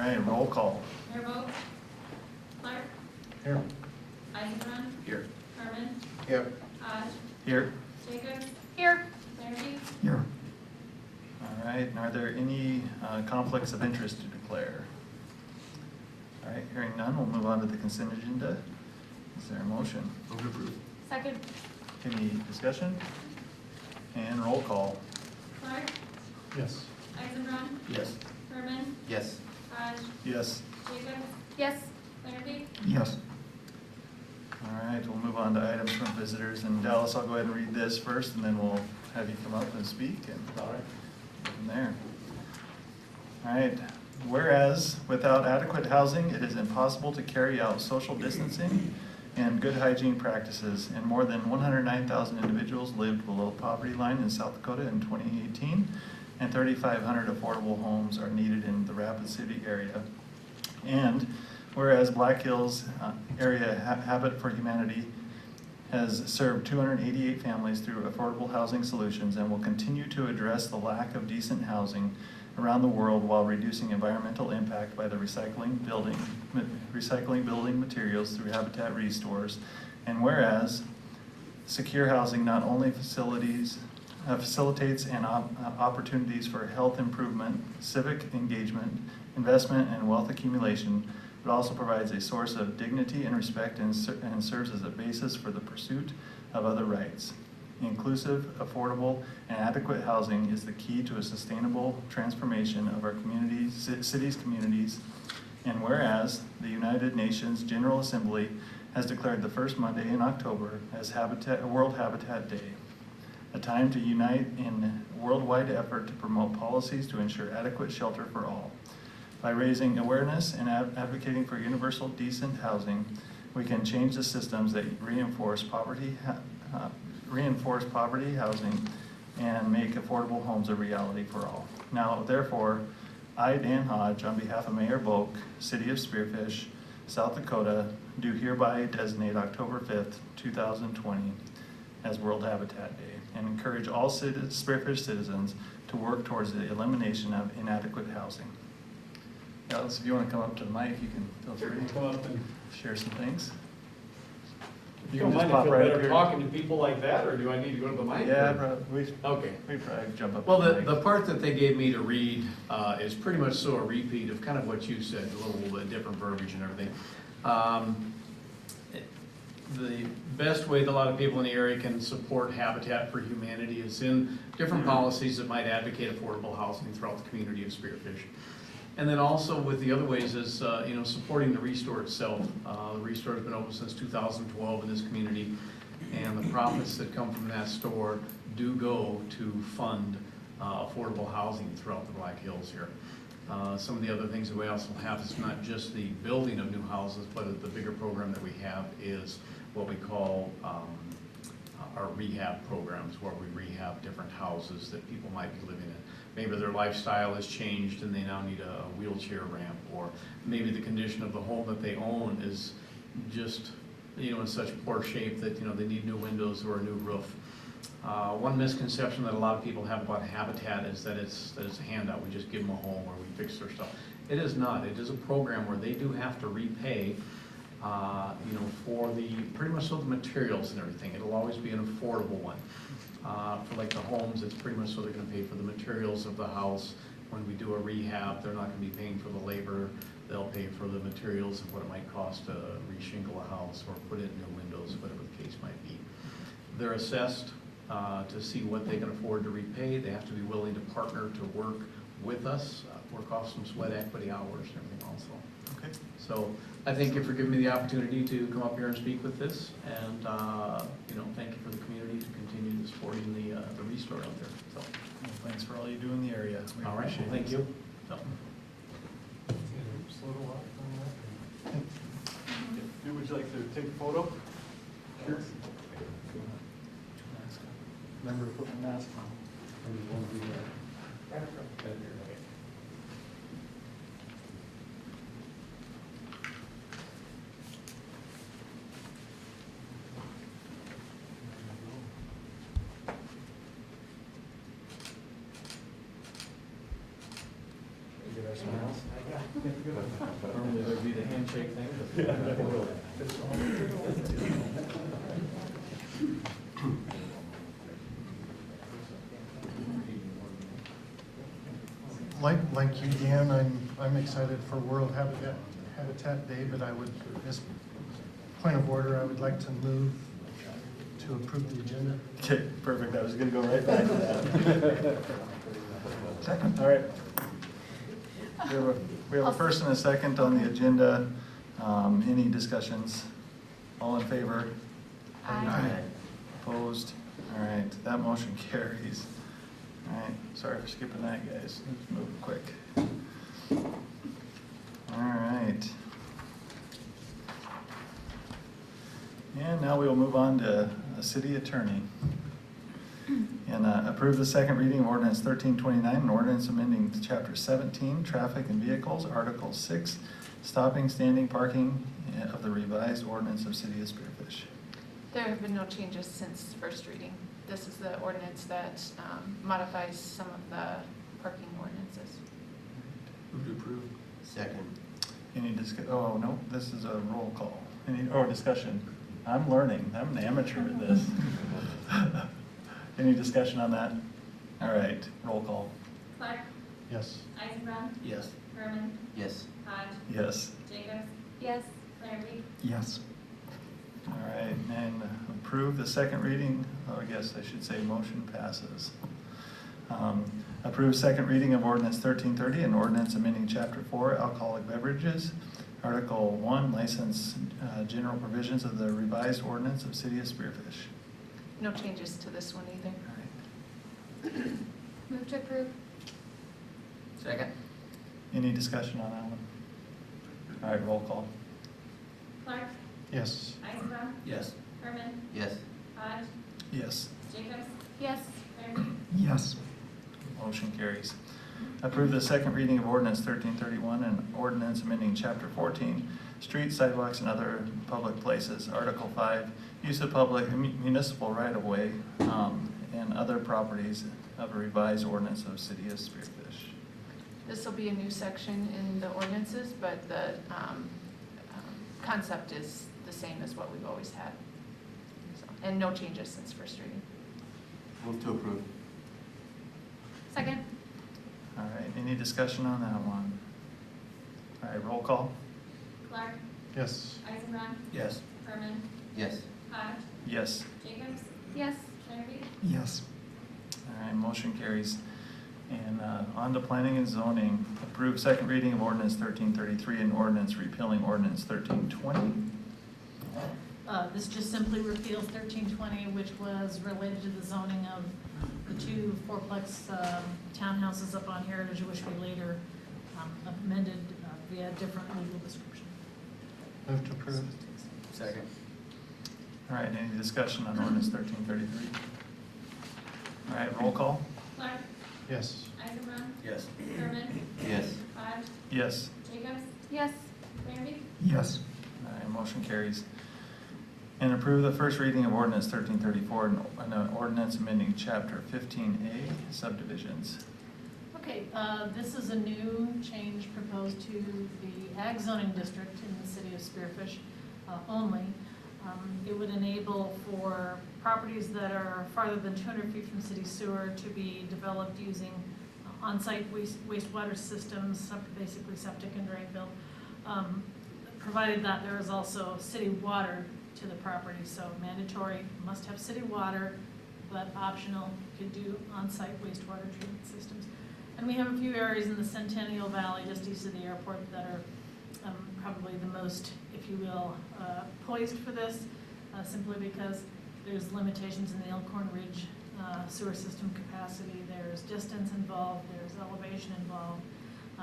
right, roll call. Mayor Vogt. Clark. Here. Eisenbrun. Here. Herman. Here. Hodge. Here. Jacobs. Here. Larrabee. Here. All right, and are there any conflicts of interest to declare? All right, hearing none, we'll move on to the consent agenda. Is there a motion? Move to approve. Second. Any discussion? And roll call. Clark. Yes. Eisenbrun. Yes. Herman. Yes. Hodge. Yes. Jacobs. Yes. Larrabee. Yes. All right, we'll move on to items from visitors. And Dallas, I'll go ahead and read this first, and then we'll have you come up and speak, and All right. go from there. All right, whereas without adequate housing, it is impossible to carry out social distancing and good hygiene practices, and more than 109,000 individuals lived below the poverty line in South Dakota in 2018, and 3,500 affordable homes are needed in the Rapid City area. And whereas Black Hills area Habit for Humanity has served 288 families through affordable housing solutions and will continue to address the lack of decent housing around the world while reducing environmental impact by the recycling building materials through habitat restores. And whereas secure housing not only facilitates opportunities for health improvement, civic engagement, investment, and wealth accumulation, but also provides a source of dignity and respect and serves as a basis for the pursuit of other rights. Inclusive, affordable, and adequate housing is the key to a sustainable transformation of our communities, cities, communities. And whereas the United Nations General Assembly has declared the first Monday in October as World Habitat Day, a time to unite in worldwide effort to promote policies to ensure adequate shelter for all. By raising awareness and advocating for universal decent housing, we can change the systems that reinforce poverty housing and make affordable homes a reality for all. Now, therefore, I, Dan Hodge, on behalf of Mayor Boak, City of Spearfish, South Dakota, do hereby designate October 5th, 2020 as World Habitat Day and encourage all Spearfish citizens to work towards the elimination of inadequate housing. Alice, if you want to come up to the mic, you can feel free to Come up and, share some things. you don't mind, I feel better talking to people like that, or do I need to go to the mic? Yeah, or- probably. Okay. We probably jump up. Well, to the mic. part that they gave me to read is pretty much so a repeat of kind of what you said, a little bit different verbiage and everything. The best way that a lot of people in the area can support Habitat for Humanity is in different policies that might advocate affordable housing throughout the community of Spearfish. And then also with the other ways is, supporting the Restore itself. The Restore has been open since 2012 in this community, and the profits that come from that store do go to fund affordable housing throughout the Black Hills here. Some of the other things that we also have is not just the building of new houses, but the bigger program that we have is what we call our rehab programs, where we rehab different houses that people might be living in. Maybe their lifestyle has changed and they now need a wheelchair ramp, or maybe the condition of the home that they own is just, in such poor shape that, they need new windows or a new roof. One misconception that a lot of people have about Habitat is that it's a handout. We just give them a home or we fix their stuff. It is not. It is a program where they do have to repay, for pretty much so the materials and everything. It'll always be an affordable one. For like the homes, it's pretty much so they're gonna pay for the materials of the house. When we do a rehab, they're not gonna be paying for the labor. They'll pay for the materials of what it might cost to reshingle a house or put in new windows, whatever the case might be. They're assessed to see what they can afford to repay. They have to be willing to partner to work with us, work off some sweat equity hours and everything also. Okay. So I thank you for giving me the opportunity to come up here and speak with this, and thank you for the community to continue supporting the Restore out there. So, Well, thanks for all you do in the area. We all right, appreciate well, thank it. you. So. Would you like to take a photo? Sure. Remember to put my mask on. Get our smiles. Normally there'd be the handshake thing. Like you, Dan, I'm excited for World Habitat Day, but I would, as point of order, I would like to move to approve the agenda. Okay, perfect. I was gonna go right back to that. Second. All right. We have a first and a second on the agenda. Any discussions? All in favor? Aye. Opposed? All right, that motion carries. All right, sorry for skipping that, guys. Let's move quick. All right. And now we will move on to the city attorney. And approve the second reading of ordinance 1329, an ordinance amending chapter 17, traffic and vehicles, article 6, stopping, standing, parking of the revised ordinance of city of Spearfish. There have been no changes since first reading. This is the ordinance that modifies some of the parking ordinances. Move to approve. Second. Any oh, no, this is a roll call. Any discussion? I'm learning. I'm an amateur at this. Any discussion on that? All right, roll call. Clark, Yes. Eisenbrown, Yes. Herman, Yes. Hodge, Yes. Jacobs, Yes. Larrabee, Yes. All right, and approve the second reading, oh, I guess I should say motion passes. Approve second reading of ordinance 1330, an ordinance amending chapter 4, alcoholic beverages, article 1, license general provisions of the revised ordinance of city of Spearfish. No changes to this one either. All right. move to approve. Second. Any discussion on that one? All right, roll call. Clark, Yes. Eisenbrown, Yes. Herman, Yes. Hodge, Yes. Jacobs. Yes. Larrabee, Yes. Motion carries. Approve the second reading of ordinance 1331 and ordinance amending chapter 14, streets, sidewalks, and other public places, article 5, use of public municipal right-of-way and other properties of a revised ordinance of city of Spearfish. This will be a new section in the ordinances, but the concept is the same as what we've always had. So, and no changes since first reading. Move to approve. Second. All right, any discussion on that one? All right, roll call. Clark, Yes. Eisenbrown, Yes. Herman, Yes. Hodge, Yes. Jacobs. Yes. Larrabee, Yes. All right, motion carries. And on to planning and zoning. Approve second reading of ordinance 1333 and ordinance repealing ordinance 1320. This just simply repeals 1320, which was related to the zoning of the two fourplex townhouses up on Heritage, which we later amended via different legal description. Move to approve. Second. All right, any discussion on ordinance 1333? All right, roll call. Clark, Yes. Eisenbrown, Yes. Herman, Yes. Hodge, Yes. Jacobs. Yes. Larrabee, Yes. All right, motion carries. And approve the first reading of ordinance 1334 and an ordinance amending chapter 15A subdivisions. Okay, this is a new change proposed to the ag zoning district in the city of Spearfish only. It would enable for properties that are farther than 200 feet from city sewer to be developed using on-site wastewater systems, basically septic and drain field, provided that there is also city water to the property. So mandatory, must have city water, but optional, could do on-site wastewater treatment systems. And we have a few areas in the Centennial Valley, just east of the airport, that are probably the most, if you will, poised for this, simply because there's limitations in the Elkhorn Ridge sewer system capacity. There's distance involved, there's elevation involved.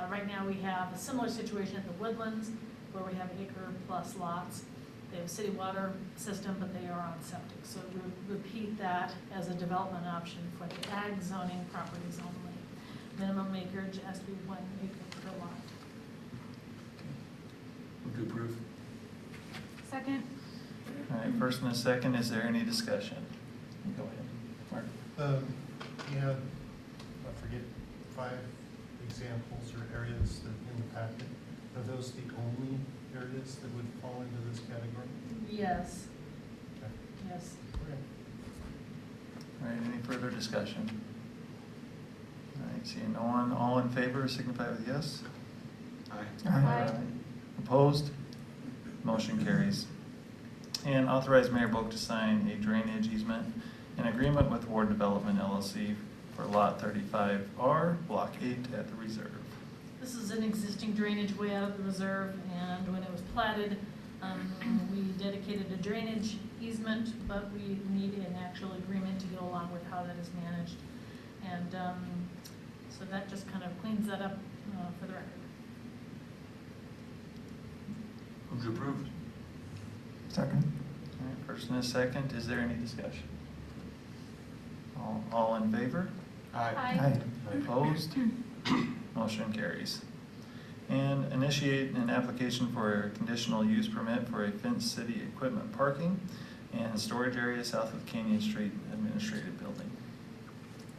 Right now we have a similar situation at the Woodlands, where we have acre-plus lots. They have a city water system, but they are on septic. So we would repeat that as a development option for the ag zoning properties only. Minimum acreage has to be 1 acre per lot. Move to approve. Second. All right, first and a second, is there any discussion? Go ahead, Mark. You had, I forget, 5 examples or areas that in the packet, are those the only areas that would fall into this category? Yes, Okay. yes. All right, any further discussion? All right, seeing no one, all in favor signify with yes. Aye. Aye. Opposed? Motion carries. And authorize Mayor Boak to sign a drainage easement in agreement with Ward Development LLC for Lot 35R, Block 8 at the Reserve. This is an existing drainage way out of the reserve, and when it was platted, we dedicated a drainage easement, but we need an actual agreement to go along with how that is managed. And so that just kind of cleans that up for the record. Move to approve. Second. All right, first and a second, is there any discussion? All in favor? Aye. Opposed? Motion carries. And initiate an application for a conditional use permit for a fenced city equipment parking and storage area south of Canyon Street Administrative Building.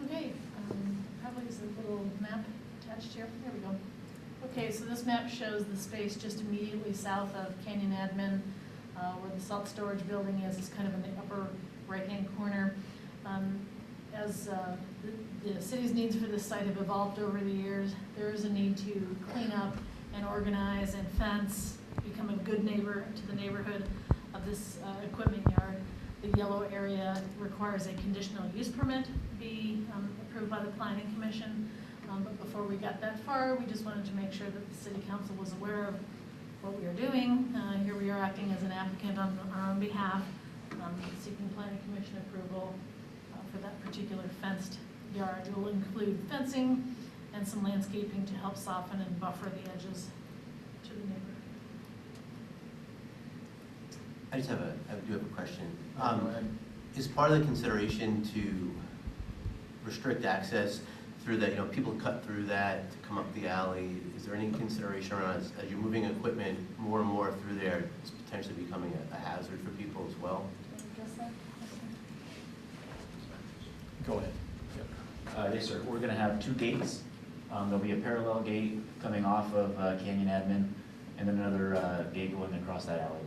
Okay, probably is a little map attached here. There we go. Okay, so this map shows the space just immediately south of Canyon Admin, where the salt storage building is kind of in the upper right-hand corner. As the city's needs for this site have evolved over the years, there is a need to clean up and organize and fence, become a good neighbor to the neighborhood of this equipment yard. The yellow area requires a conditional use permit be approved by the Planning Commission. But before we got that far, we just wanted to make sure that the City Council was aware of what we are doing. Here we are acting as an applicant on our own behalf, seeking Planning Commission approval for that particular fenced yard. It will include fencing and some landscaping to help soften and buffer the edges to the neighborhood. I just have I do have a question. Go ahead. Is part of the consideration to restrict access through that, people cut through that to come up the alley? Is there any consideration around, as you're moving equipment more and more through there, it's potentially becoming a hazard for people as well? Do you address that? Go ahead. Yes, sir. We're gonna have two gates. There'll be a parallel gate coming off of Canyon Admin, and then another gate going across that alleyway.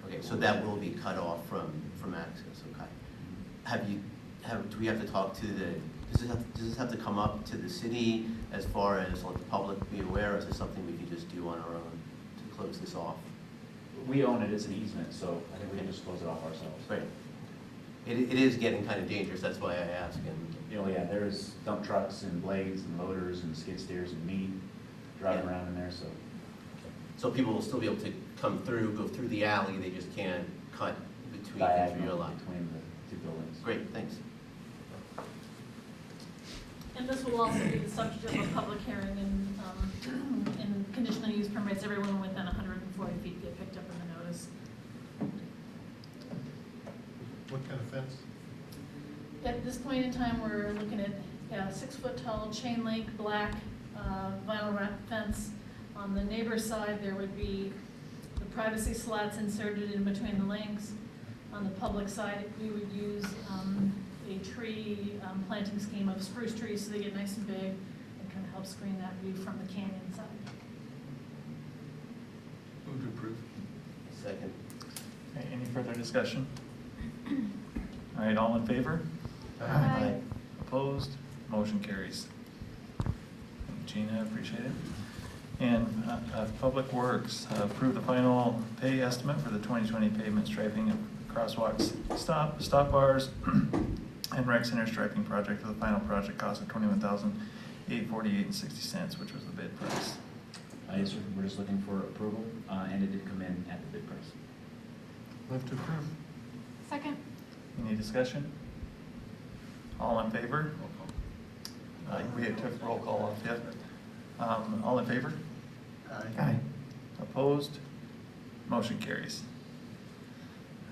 Okay, so that will be cut off from access, okay. Do we have to talk to does this have to come up to the city as far as let the public be aware, or is this something we can just do on our own to close this off? We own it, it's an easement, so I think we can just close it off ourselves. Right. It is getting kind of dangerous, that's why I ask. And Yeah, there's dump trucks and blades and loaders and skid steers and meat driving Yeah. around in there, so. So people will still be able to come through, go through the alley, they just can't cut between your Diagonal line. between the two buildings. Great, thanks. And this will also be the subject of a public hearing in conditional use permits. Everyone within 140 feet get picked up in the notice. What kind of fence? At this point in time, we're looking at a 6-foot-tall chain link, black vinyl wrap fence. On the neighbor's side, there would be the privacy slats inserted in between the links. On the public side, we would use a tree planting scheme of spruce trees so they get nice and big and kind of help screen that view from the canyon side. Move to approve. Second. Okay, any further discussion? All right, all in favor? Aye. Opposed? Motion carries. Thank you, Gina, appreciate it. And Public Works, approve the final pay estimate for the 2020 pavement striping of crosswalks, stop bars, and rec center striping project for the final project cost of $21,848.60, which was the bid price. Yes, sir. We're just looking for approval, and it did come in at the bid price. Move to approve. Second. Any discussion? All in favor? We had took roll call off yet. All in favor? Aye. Opposed? Motion carries.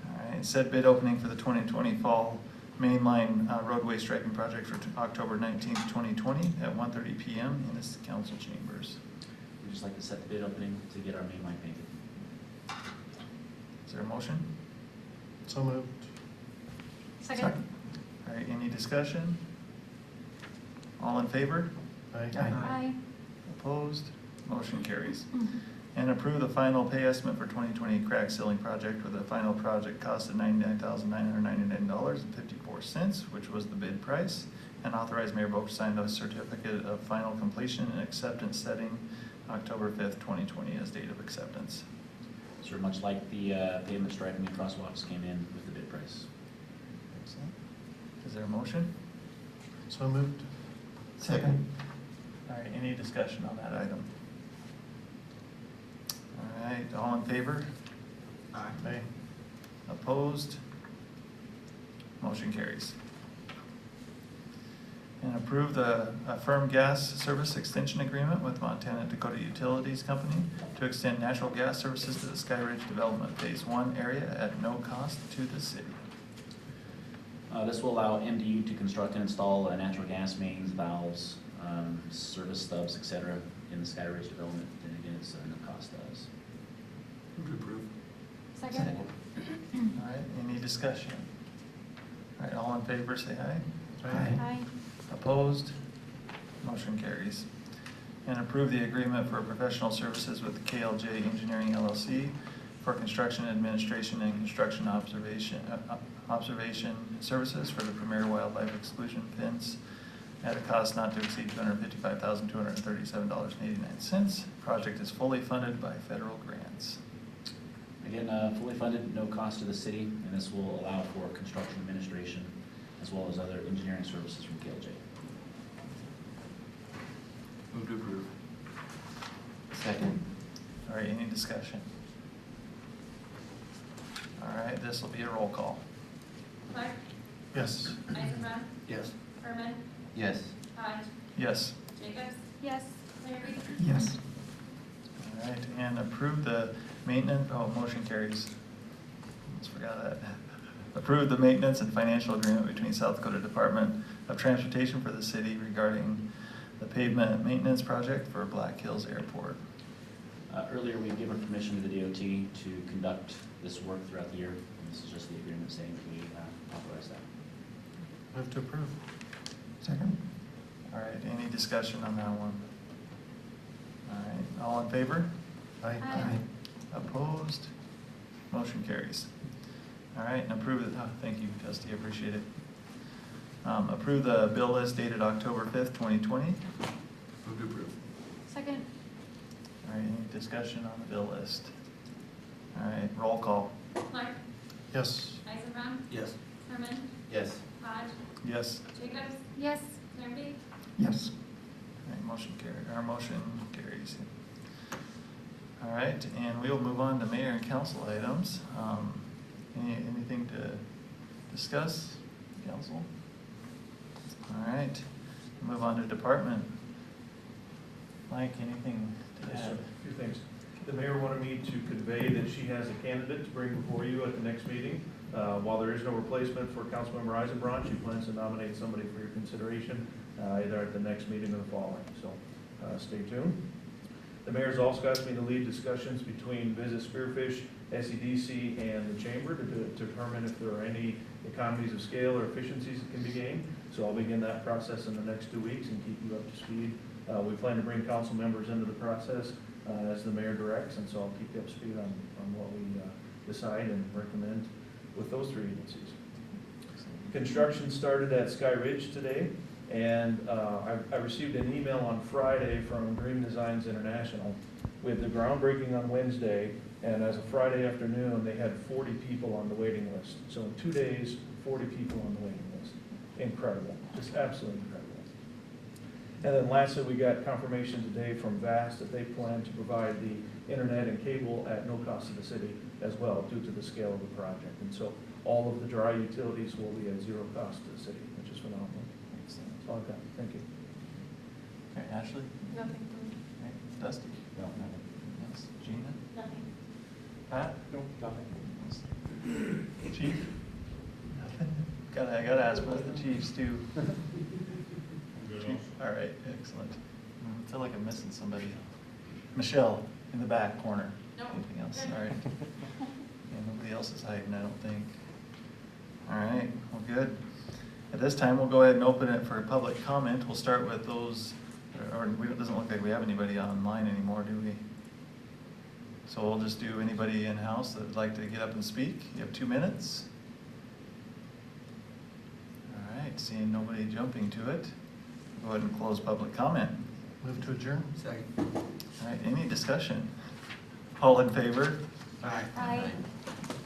All right, set bid opening for the 2020 fall mainline roadway striping project for October 19th, 2020 at 1:30 p.m. in the council chambers. We'd just like to set the bid opening to get our main line painted. Is there a motion? So moved. Second. All right, any discussion? All in favor? Aye. Aye. Opposed? Motion carries. And approve the final pay estimate for 2020 crack sealing project with a final project cost of $99,999.54, which was the bid price, and authorize Mayor Boak to sign the certificate of final completion and acceptance setting October 5th, 2020 as date of acceptance. Sort of much like the pavement striping and crosswalks came in with the bid price. Excellent. Is there a motion? So moved. Second. All right, any discussion on that item? All right, all in favor? Aye. Aye. Opposed? Motion carries. And approve the firm gas service extension agreement with Montana Dakota Utilities Company to extend natural gas services to the Sky Ridge Development Phase 1 area at no cost to the city. This will allow MDU to construct and install natural gas mains, valves, service stubs, etc. in the Sky Ridge development, and again, it's no cost to us. Move to approve. Second. All right, any discussion? All right, all in favor, say aye. Aye. Opposed? Motion carries. And approve the agreement for professional services with KLJ Engineering LLC for construction administration and construction observation services for the Premier Wildlife Exclusion Fence at a cost not to exceed $255,237.89. Project is fully funded by federal grants. Again, fully funded, no cost to the city, and this will allow for construction administration as well as other engineering services from KLJ. Move to approve. Second. All right, any discussion? All right, this will be a roll call. Clark. Yes. Eisenbrown. Yes. Herman. Yes. Hodge. Yes. Jacobs. Yes. Larry. Yes. All right, and approve the maintenance, motion carries. Almost forgot that. Approve the maintenance and financial agreement between South Dakota Department of Transportation for the city regarding the pavement maintenance project for Black Hills Airport. Earlier, we gave permission to the DOT to conduct this work throughout the year, and this is just the agreement saying that we authorize that. Move to approve. Second. All right, any discussion on that one? All right, all in favor? Aye. Aye. Opposed? Motion carries. All right, and approve it, thank you, Dusty, appreciate it. Approve the bill list dated October 5th, 2020. Move to approve. Second. All right, any discussion on the bill list? All right, roll call. Clark. Yes. Eisenbrown. Yes. Herman. Yes. Hodge. Yes. Jacobs. Yes. Larry. Yes. All right, motion carries. All right, and we will move on to mayor and council items. Anything to discuss, council? All right, move on to department. Mike, anything to Yes, sir. add? A few things. The mayor wanted me to convey that she has a candidate to bring before you at the next meeting. While there is no replacement for Councilmember Eisenbrown, she plans to nominate somebody for your consideration, either at the next meeting or the following, so stay tuned. The mayor's also asked me to lead discussions between Visit Spearfish, SEDC, and the chamber to determine if there are any economies of scale or efficiencies that can be gained. So I'll begin that process in the next 2 weeks and keep you up to speed. We plan to bring council members into the process as the mayor directs, and so I'll keep you up to speed on what we decide and recommend with those three agencies. Construction started at Sky Ridge today, and I received an email on Friday from Green Designs International with the groundbreaking on Wednesday, and as of Friday afternoon, they had 40 people on the waiting list. So in 2 days, 40 people on the waiting list. Incredible, just absolutely incredible. And then lastly, we got confirmation today from VAST that they plan to provide the internet and cable at no cost to the city as well, due to the scale of the project. And so all of the dry utilities will be at zero cost to the city, which is phenomenal. That's all I've got. Thank you. Okay, Ashley? Nothing. Okay, Dusty? No, nothing. Yes. Gina? Nothing. Pat? No, nothing. Chief? Nothing? I gotta ask both the chiefs too. Chief? All right, excellent. I feel like I'm missing somebody. Michelle, in the back corner. Nope. Anything else? All right. Yeah, nobody else is hiding, I don't think. All right, well, good. At this time, we'll go ahead and open it for public comment. We'll start with those Or it doesn't look like we have anybody online anymore, do we? So we'll just do anybody in-house that would like to get up and speak. You have 2 minutes. All right, seeing nobody jumping to it, go ahead and close public comment. Move to adjourn? Second. All right, any discussion? All in favor? Aye. Aye.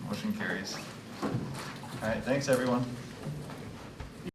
Motion carries. All right, thanks, everyone.